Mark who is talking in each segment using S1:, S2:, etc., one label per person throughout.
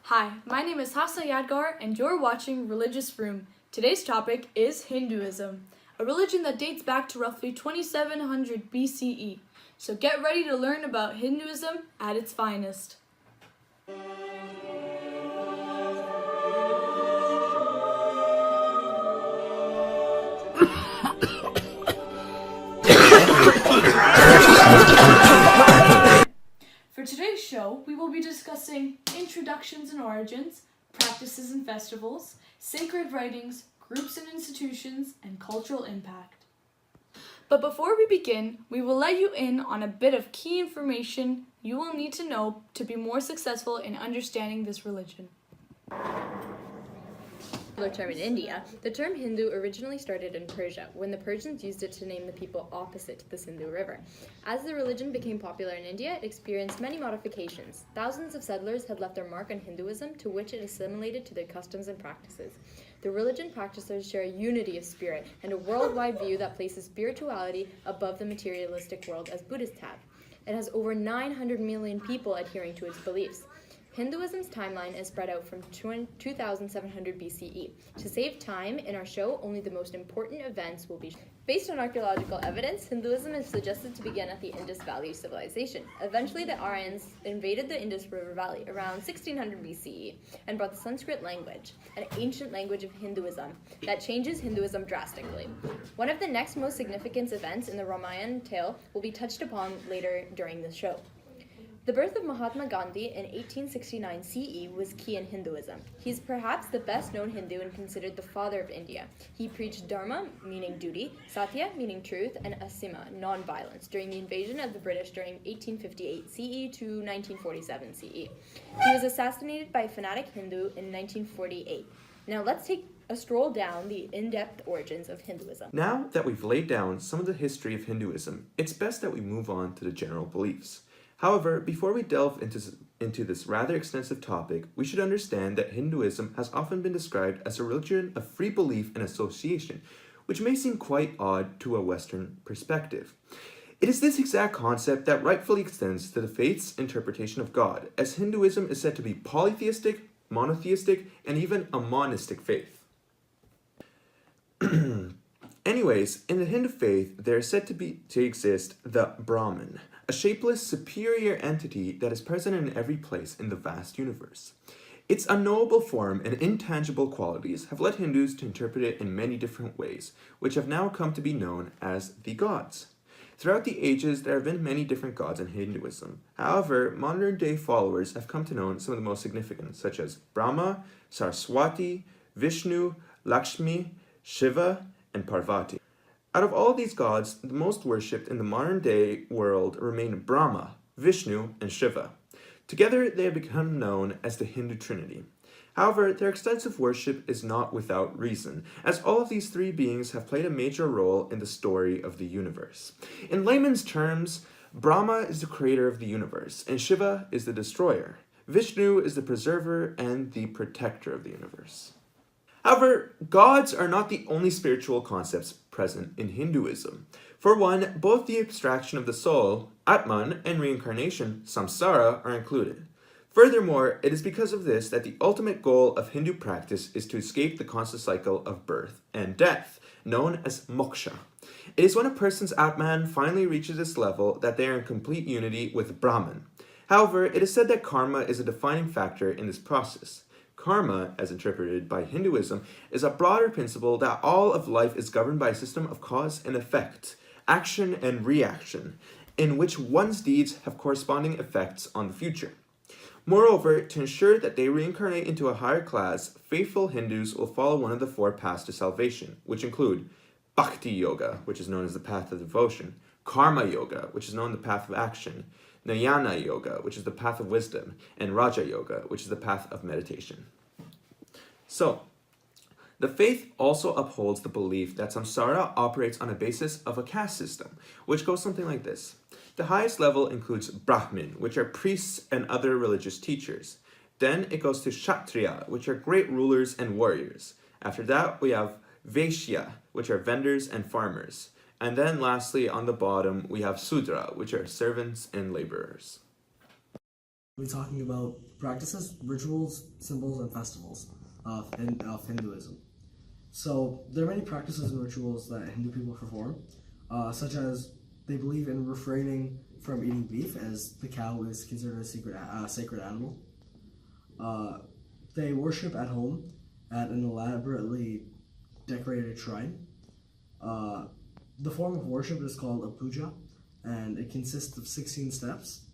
S1: Hi, my name is Hosna and you're watching Religious Room. Today's topic is Hinduism, a religion that dates back to roughly 2700 BCE. So get ready to learn about Hinduism at its finest. For today's show, we will be discussing introductions and origins, practices and festivals, sacred writings, groups and institutions, and cultural impact. But before we begin, we will let you in on a bit of key information you will need to know to be more successful in understanding this religion.
S2: Term in India, the term Hindu originally started in Persia, when the Persians used it to name the people opposite the Sindhu River. As the religion became popular in India, it experienced many modifications. Thousands of settlers had left their mark on Hinduism, to which it assimilated to their customs and practices. The religion practitioners share a unity of spirit and a worldwide view that places spirituality above the materialistic world as Buddhists have. It has over 900 million people adhering to its beliefs. Hinduism's timeline is spread out from 2700 BCE. To save time, in our show, only the most important events will be shown. Based on archaeological evidence, Hinduism is suggested to begin at the Indus Valley civilization. Eventually, the Aryans invaded the Indus River Valley around 1600 BCE and brought the Sanskrit language, an ancient language of Hinduism, that changes Hinduism drastically. One of the next most significant events in the Ramayana tale will be touched upon later during the show. The birth of Mahatma Gandhi in 1869 CE was key in Hinduism. He's perhaps the best known Hindu and considered the father of India. He preached Dharma, meaning duty, Satya, meaning truth, and Asima, non-violence, during the invasion of the British during 1858 CE to 1947 CE. He was assassinated by a fanatic Hindu in 1948. Now let's take a stroll down the in-depth origins of Hinduism.
S3: Now that we've laid down some of the history of Hinduism, it's best that we move on to the general beliefs. However, before we delve into this rather extensive topic, we should understand that Hinduism has often been described as a religion of free belief and association, which may seem quite odd to a Western perspective. It is this exact concept that rightfully extends to the faith's interpretation of God, as Hinduism is said to be polytheistic, monotheistic, and even a monistic faith. Anyways, in the Hindu faith, there is said to exist the Brahman, a shapeless, superior entity that is present in every place in the vast universe. Its unknowable form and intangible qualities have led Hindus to interpret it in many different ways, which have now come to be known as the gods. Throughout the ages, there have been many different gods in Hinduism. However, modern-day followers have come to know some of the most significant, such as Brahma, Saraswati, Vishnu, Lakshmi, Shiva, and Parvati. Out of all these gods, the most worshipped in the modern-day world remain Brahma, Vishnu, and Shiva. Together, they have become known as the Hindu Trinity. However, their extensive worship is not without reason, as all of these three beings have played a major role in the story of the universe. In layman's terms, Brahma is the creator of the universe, and Shiva is the destroyer. Vishnu is the preserver and the protector of the universe. However, gods are not the only spiritual concepts present in Hinduism. For one, both the abstraction of the soul, Atman, and reincarnation, Samsara, are included. Furthermore, it is because of this that the ultimate goal of Hindu practice is to escape the constant cycle of birth and death, known as moksha. It is when a person's Atman finally reaches this level that they are in complete unity with Brahman. However, it is said that karma is a defining factor in this process. Karma, as interpreted by Hinduism, is a broader principle that all of life is governed by a system of cause and effect, action and reaction, in which one's deeds have corresponding effects on the future. Moreover, to ensure that they reincarnate into a higher class, faithful Hindus will follow one of the four paths to salvation, which include Bhakti Yoga, which is known as the path of devotion, Karma Yoga, which is known as the path of action, Jnana Yoga, which is the path of wisdom, and Raja Yoga, which is the path of meditation. So, the faith also upholds the belief that samsara operates on a basis of a caste system, which goes something like this. The highest level includes Brahmin, which are priests and other religious teachers. Then it goes to Kshatriya, which are great rulers and warriors. After that, we have Vaishya, which are vendors and farmers. And then lastly, on the bottom, we have Sudra, which are servants and laborers.
S4: We'll be talking about practices, rituals, symbols, and festivals of Hinduism. So there are many practices and rituals that Hindu people perform, such as they believe in refraining from eating beef, as the cow is considered a sacred animal. They worship at home at an elaborately decorated shrine. The form of worship is called a puja, and it consists of 16 steps.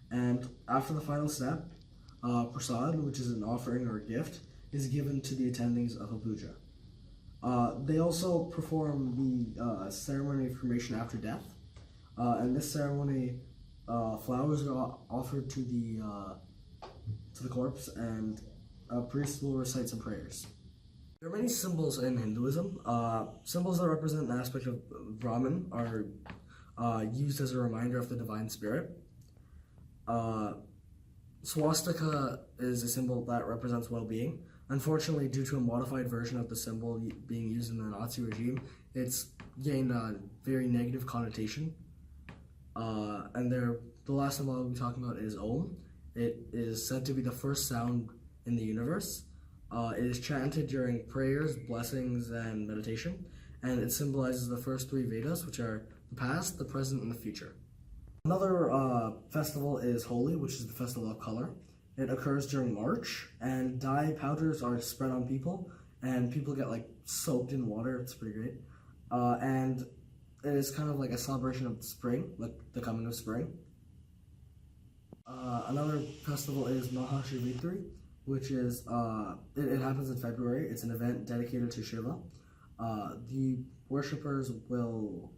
S4: And after the final step, prasad, which is an offering or a gift, is given to the attendings of a puja. They also perform the ceremony of cremation after death. And this ceremony, flowers are offered to the corpse, and a priest will recite some prayers. There are many symbols in Hinduism. Symbols that represent an aspect of Brahman are used as a reminder of the divine spirit. Swastika is a symbol that represents well-being. Unfortunately, due to a modified version of the symbol being used in the Nazi regime, it's gained a very negative connotation. And the last symbol I'll be talking about is Om. It is said to be the first sound in the universe. It is chanted during prayers, blessings, and meditation, and it symbolizes the first three Vedas, which are the past, the present, and the future. Another festival is Holi, which is the festival of color. It occurs during March, and dye powders are spread on people, and people get soaked in water. It's pretty great. And it is kind of like a celebration of spring, like the coming of spring. Another festival is Mahashivratri, which is, it happens in February. It's an event dedicated to Shiva. The worshippers will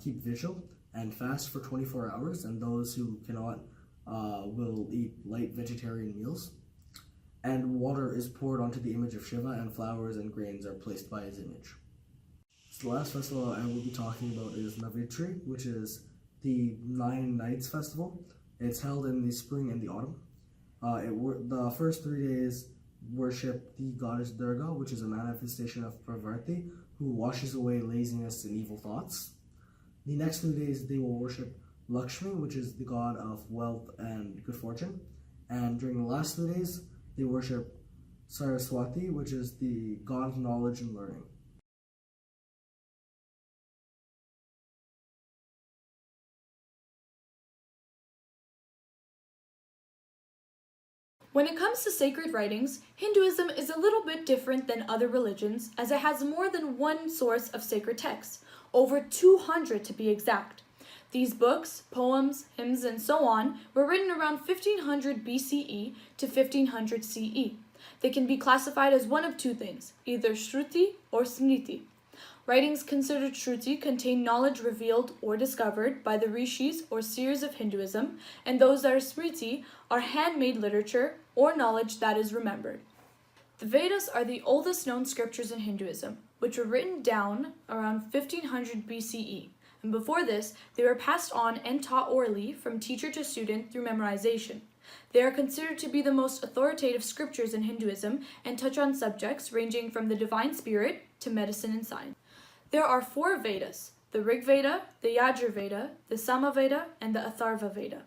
S4: keep vigil and fast for 24 hours, and those who cannot will eat light vegetarian meals. And water is poured onto the image of Shiva, and flowers and grains are placed by his image. So the last festival I will be talking about is Navratri, which is the 9 Nights festival. It's held in the spring and the autumn. The first 3 days worship the goddess Durga, which is a manifestation of Pravrti, who washes away laziness and evil thoughts. The next 3 days they will worship Lakshmi, which is the god of wealth and good fortune. And during the last 3 days, they worship Saraswati, which is the god of knowledge and learning.
S1: When it comes to sacred writings, Hinduism is a little bit different than other religions, as it has more than one source of sacred texts, over 200 to be exact. These books, poems, hymns, and so on were written around 1500 BCE to 1500 CE. They can be classified as one of two things, either Shruti or Smriti. Writings considered Shruti contain knowledge revealed or discovered by the rishis or seers of Hinduism, and those that are Smriti are handmade literature or knowledge that is remembered. The Vedas are the oldest known scriptures in Hinduism, which were written down around 1500 BCE. And before this, they were passed on and taught orally from teacher to student through memorization. They are considered to be the most authoritative scriptures in Hinduism and touch on subjects ranging from the divine spirit to medicine and science. There are 4 Vedas, the Rig Veda, the Yajur Veda, the Sama Veda, and the Atharva Veda.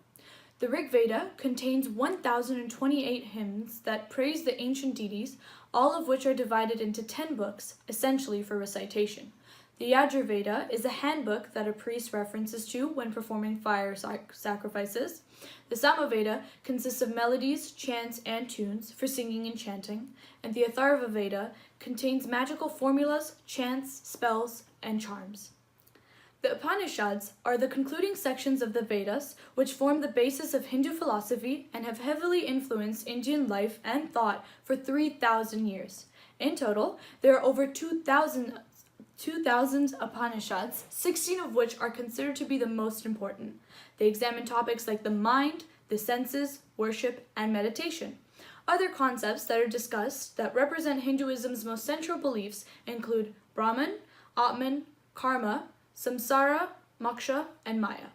S1: The Rig Veda contains 1028 hymns that praise the ancient deities, all of which are divided into 10 books, essentially for recitation. The Yajur Veda is a handbook that a priest references to when performing fire sacrifices. The Sama Veda consists of melodies, chants, and tunes for singing and chanting. And the Atharva Veda contains magical formulas, chants, spells, and charms. The Upanishads are the concluding sections of the Vedas, which form the basis of Hindu philosophy and have heavily influenced Indian life and thought for 3,000 years. In total, there are over 2,000 Upanishads, 16 of which are considered to be the most important. They examine topics like the mind, the senses, worship, and meditation. Other concepts that are discussed that represent Hinduism's most central beliefs include Brahman, Atman, Karma, Samsara, Moksha, and Maya.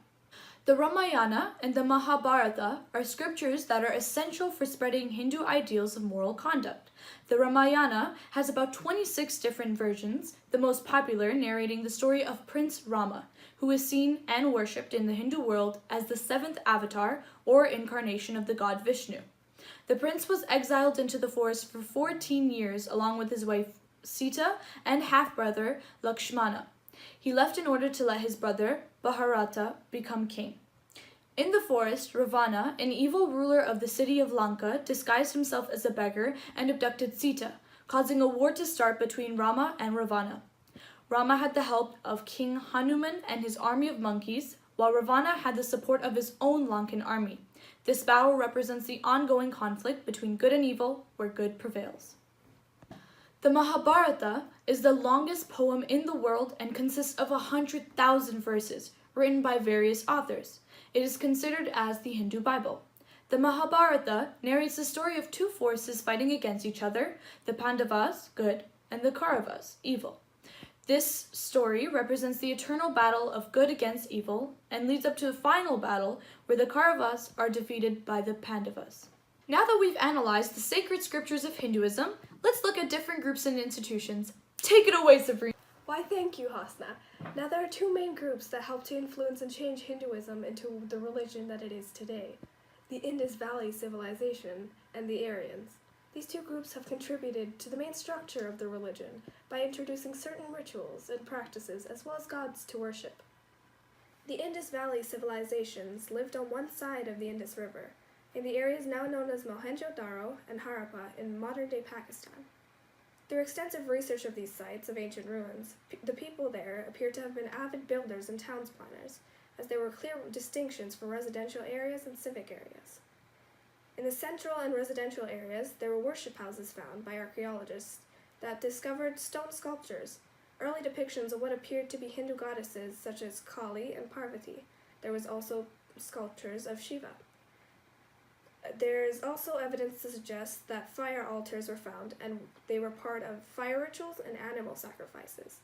S1: The Ramayana and the Mahabharata are scriptures that are essential for spreading Hindu ideals of moral conduct. The Ramayana has about 26 different versions, the most popular narrating the story of Prince Rama, who is seen and worshipped in the Hindu world as the seventh avatar or incarnation of the god Vishnu. The prince was exiled into the forest for 14 years along with his wife Sita and half-brother Lakshmana. He left in order to let his brother Bharata become king. In the forest, Ravana, an evil ruler of the city of Lanka, disguised himself as a beggar and abducted Sita, causing a war to start between Rama and Ravana. Rama had the help of King Hanuman and his army of monkeys, while Ravana had the support of his own Lankan army. This battle represents the ongoing conflict between good and evil, where good prevails. The Mahabharata is the longest poem in the world and consists of 100,000 verses, written by various authors. It is considered as the Hindu Bible. The Mahabharata narrates the story of two forces fighting against each other, the Pandavas, good, and the Kauravas, evil. This story represents the eternal battle of good against evil and leads up to the final battle where the Kauravas are defeated by the Pandavas. Now that we've analyzed the sacred scriptures of Hinduism, let's look at different groups and institutions. Take it away, Subrina.
S5: Why, thank you, Hosna. Now, there are two main groups that help to influence and change Hinduism into the religion that it is today: the Indus Valley Civilization and the Aryans. These two groups have contributed to the main structure of the religion by introducing certain rituals and practices as well as gods to worship. The Indus Valley civilizations lived on one side of the Indus River, in the areas now known as Mohenjo-Daro and Harappa in modern-day Pakistan. Through extensive research of these sites of ancient ruins, the people there appear to have been avid builders and towns planners, as there were clear distinctions for residential areas and civic areas. In the central and residential areas, there were worship houses found by archaeologists that discovered stone sculptures, early depictions of what appeared to be Hindu goddesses such as Kali and Parvati. There was also sculptures of Shiva. There is also evidence to suggest that fire altars were found, and they were part of fire rituals and animal sacrifices.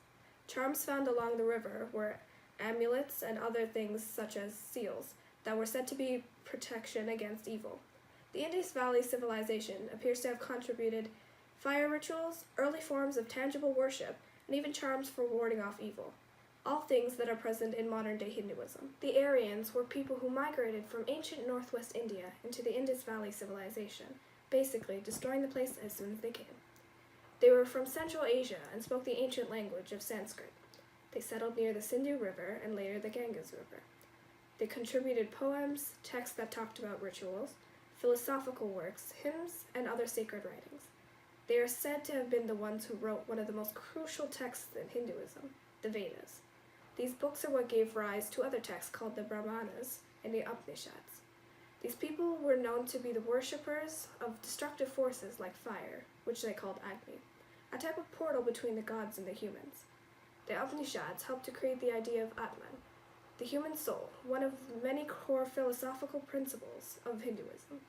S5: Charms found along the river were amulets and other things such as seals that were said to be protection against evil. The Indus Valley civilization appears to have contributed fire rituals, early forms of tangible worship, and even charms for warding off evil, all things that are present in modern-day Hinduism. The Aryans were people who migrated from ancient northwest India into the Indus Valley civilization, basically destroying the place as soon as they came. They were from Central Asia and spoke the ancient language of Sanskrit. They settled near the Sindhu River and later the Ganges River. They contributed poems, texts that talked about rituals, philosophical works, hymns, and other sacred writings. They are said to have been the ones who wrote one of the most crucial texts in Hinduism, the Vedas. These books are what gave rise to other texts called the Brahmanas and the Upanishads. These people were known to be the worshippers of destructive forces like fire, which they called Agni, a type of portal between the gods and the humans. The Upanishads helped to create the idea of Atman, the human soul, one of many core philosophical principles of Hinduism.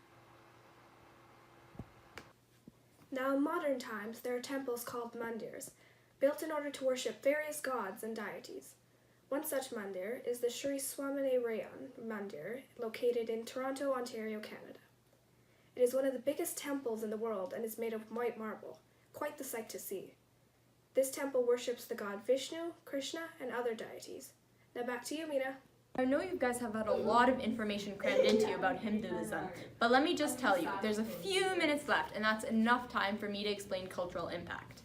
S5: Now, in modern times, there are temples called mandirs, built in order to worship various gods and deities. One such mandir is the Sri Swaminarayan Mandir, located in Toronto, Ontario, Canada. It is one of the biggest temples in the world and is made of white marble, quite the sight to see. This temple worships the god Vishnu, Krishna, and other deities. Now back to you, Minha.
S2: I know you guys have had a lot of information crammed into you about Hinduism, but let me just tell you, there's a few minutes left, and that's enough time for me to explain cultural impact.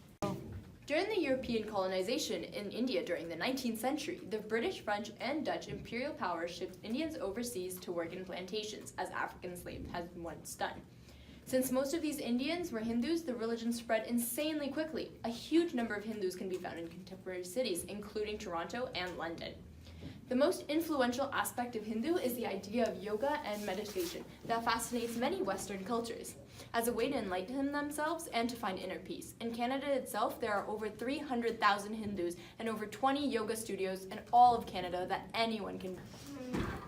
S2: During the European colonization in India during the 19th century, the British, French, and Dutch imperial powers shipped Indians overseas to work in plantations, as African slaves had once done. Since most of these Indians were Hindus, the religion spread insanely quickly. A huge number of Hindus can be found in contemporary cities, including Toronto and London. The most influential aspect of Hindu is the idea of yoga and meditation that fascinates many Western cultures, as a way to enlighten themselves and to find inner peace. In Canada itself, there are over 300,000 Hindus and over 20 yoga studios in all of Canada that anyone can.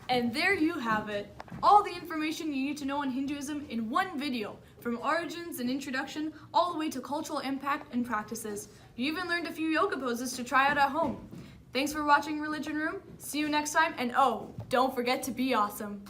S1: And there you have it. All the information you need to know on Hinduism in one video, from origins and introduction all the way to cultural impact and practices. You even learned a few yoga poses to try out at home. Thanks for watching Religion Room. See you next time, and oh, don't forget to be awesome.